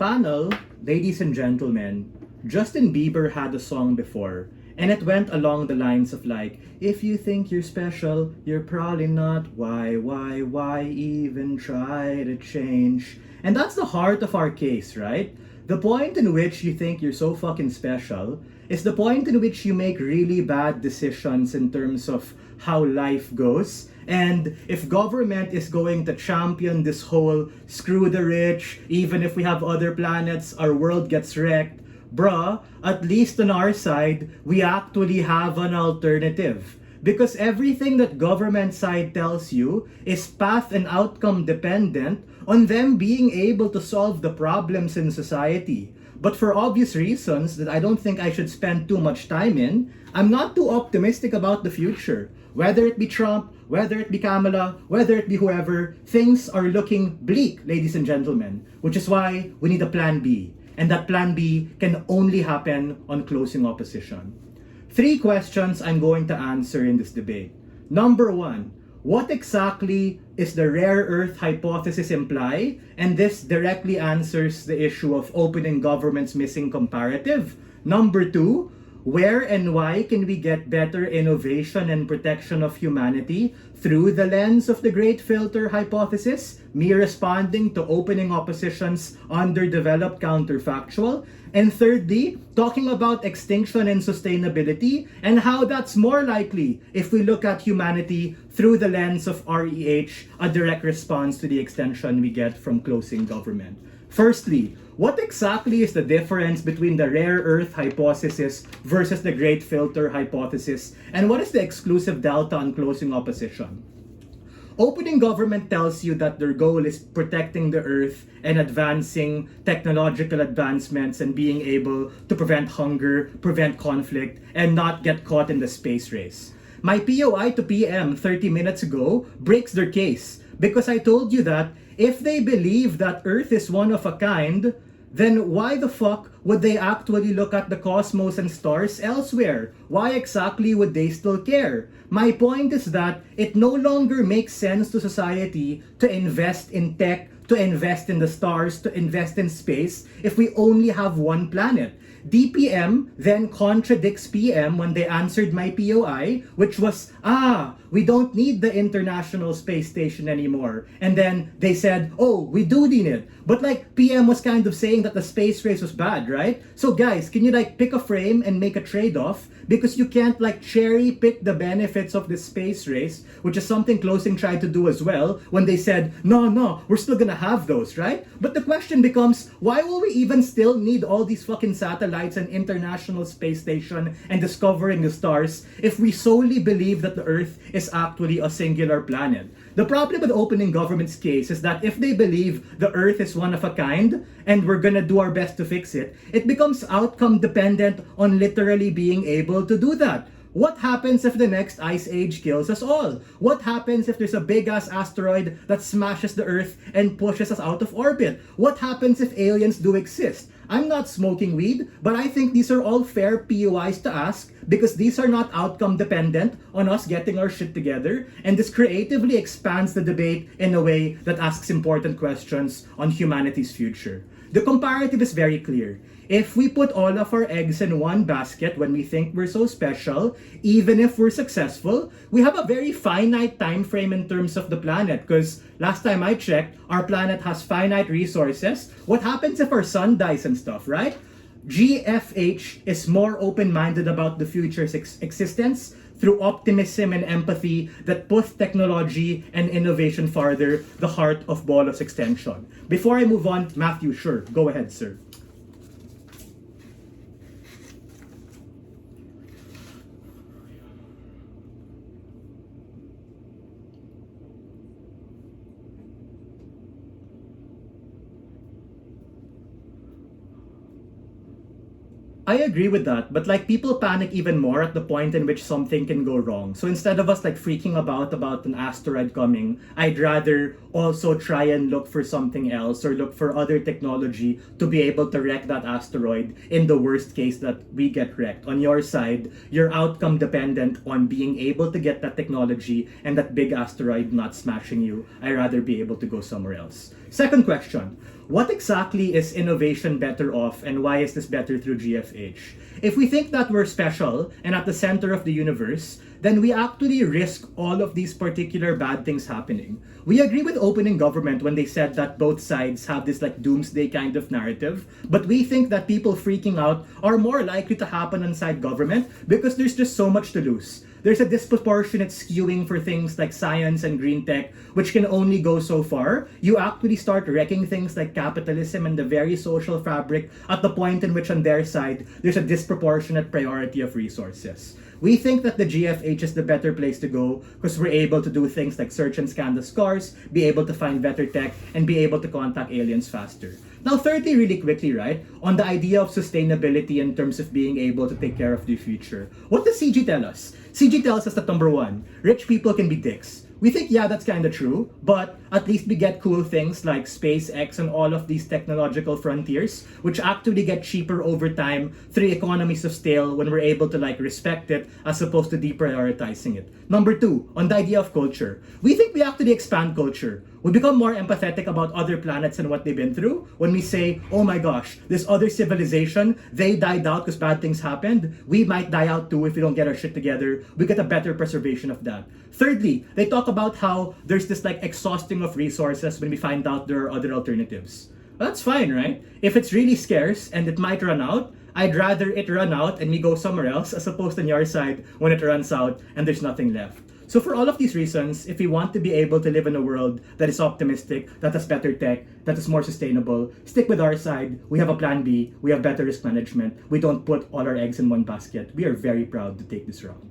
Panel, ladies and gentlemen, Justin Bieber had a song before, and it went along the lines of like, if you think you're special, you're probably not. Why even try to change? And that's the heart of our case, right? The point in which you think you're so fucking special is the point in which you make really bad decisions in terms of how life goes. And if government is going to champion this whole screw the rich, even if we have other planets, our world gets wrecked, bruh, at least on our side, we actually have an alternative. Because everything that government side tells you is path and outcome dependent on them being able to solve the problems in society. But for obvious reasons that I don't think I should spend too much time in, I'm not too optimistic about the future. Whether it be Trump, whether it be Kamala, whether it be whoever, things are looking bleak, ladies and gentlemen. Which is why we need a plan B. And that plan B can only happen on closing opposition. 3 questions I'm going to answer in this debate. Number 1, what exactly is the rare earth hypothesis imply? And this directly answers the issue of opening government's missing comparative. Number 2, where and why can we get better innovation and protection of humanity through the lens of the Great Filter hypothesis? Me responding to opening opposition's underdeveloped counterfactual. And thirdly, talking about extinction and sustainability and how that's more likely if we look at humanity through the lens of REH, a direct response to the extension we get from closing government. Firstly, what exactly is the difference between the rare earth hypothesis versus the Great Filter hypothesis? And what is the exclusive delta on closing opposition? Opening government tells you that their goal is protecting the earth and advancing technological advancements and being able to prevent hunger, prevent conflict, and not get caught in the space race. My POI to PM 30 minutes ago breaks their case because I told you that if they believe that Earth is one of a kind, then why the fuck would they actually look at the cosmos and stars elsewhere? Why exactly would they still care? My point is that it no longer makes sense to society to invest in tech, to invest in the stars, to invest in space if we only have one planet. DPM then contradicts PM when they answered my POI, which was, we don't need the International Space Station anymore. And then they said, oh, we do need it. But like PM was kind of saying that the space race was bad, right? So guys, can you like pick a frame and make a trade-off? Because you can't like cherry pick the benefits of the space race, which is something Closing tried to do as well when they said, no, we're still gonna have those, right? But the question becomes, why will we even still need all these fucking satellites and International Space Station and discovering the stars if we solely believe that the Earth is actually a singular planet? The problem with opening government's case is that if they believe the Earth is one of a kind and we're gonna do our best to fix it, it becomes outcome dependent on literally being able to do that. What happens if the next ice age kills us all? What happens if there's a big-ass asteroid that smashes the Earth and pushes us out of orbit? What happens if aliens do exist? I'm not smoking weed, but I think these are all fair POIs to ask because these are not outcome dependent on us getting our shit together, and this creatively expands the debate in a way that asks important questions on humanity's future. The comparative is very clear. If we put all of our eggs in one basket when we think we're so special, even if we're successful, we have a very finite time frame in terms of the planet because last time I checked, our planet has finite resources. What happens if our sun dies and stuff, right? GFH is more open-minded about the future's existence through optimism and empathy that push technology and innovation farther, the heart of Bolos extension. Before I move on, Matthew, sure, go ahead, sir. I agree with that, but like people panic even more at the point in which something can go wrong. So instead of us like freaking about an asteroid coming, I'd rather also try and look for something else or look for other technology to be able to wreck that asteroid in the worst case that we get wrecked. On your side, you're outcome dependent on being able to get that technology and that big asteroid not smashing you. I'd rather be able to go somewhere else. Second question, what exactly is innovation better off and why is this better through GFH? If we think that we're special and at the center of the universe, then we actually risk all of these particular bad things happening. We agree with opening government when they said that both sides have this like doomsday kind of narrative, but we think that people freaking out are more likely to happen inside government because there's just so much to lose. There's a disproportionate skewing for things like science and green tech, which can only go so far. You actually start wrecking things like capitalism and the very social fabric at the point in which on their side, there's a disproportionate priority of resources. We think that the GFH is the better place to go because we're able to do things like search and scan the scars, be able to find better tech, and be able to contact aliens faster. Now, thirdly, really quickly, right, on the idea of sustainability in terms of being able to take care of the future. What does CG tell us? CG tells us that number one, rich people can be dicks. We think, yeah, that's kind of true, but at least we get cool things like SpaceX and all of these technological frontiers, which actually get cheaper over time through economies of scale when we're able to like respect it as opposed to deprioritizing it. Number two, on the idea of culture, we think we actually expand culture. We become more empathetic about other planets and what they've been through when we say, oh my gosh, this other civilization, they died out because bad things happened. We might die out too if we don't get our shit together. We get a better preservation of that. Thirdly, they talk about how there's this like exhausting of resources when we find out there are other alternatives. That's fine, right? If it's really scarce and it might run out, I'd rather it run out and we go somewhere else as opposed to on your side when it runs out and there's nothing left. So for all of these reasons, if we want to be able to live in a world that is optimistic, that has better tech, that is more sustainable, stick with our side. We have a plan B. We have better risk management. We don't put all our eggs in one basket. We are very proud to take this route.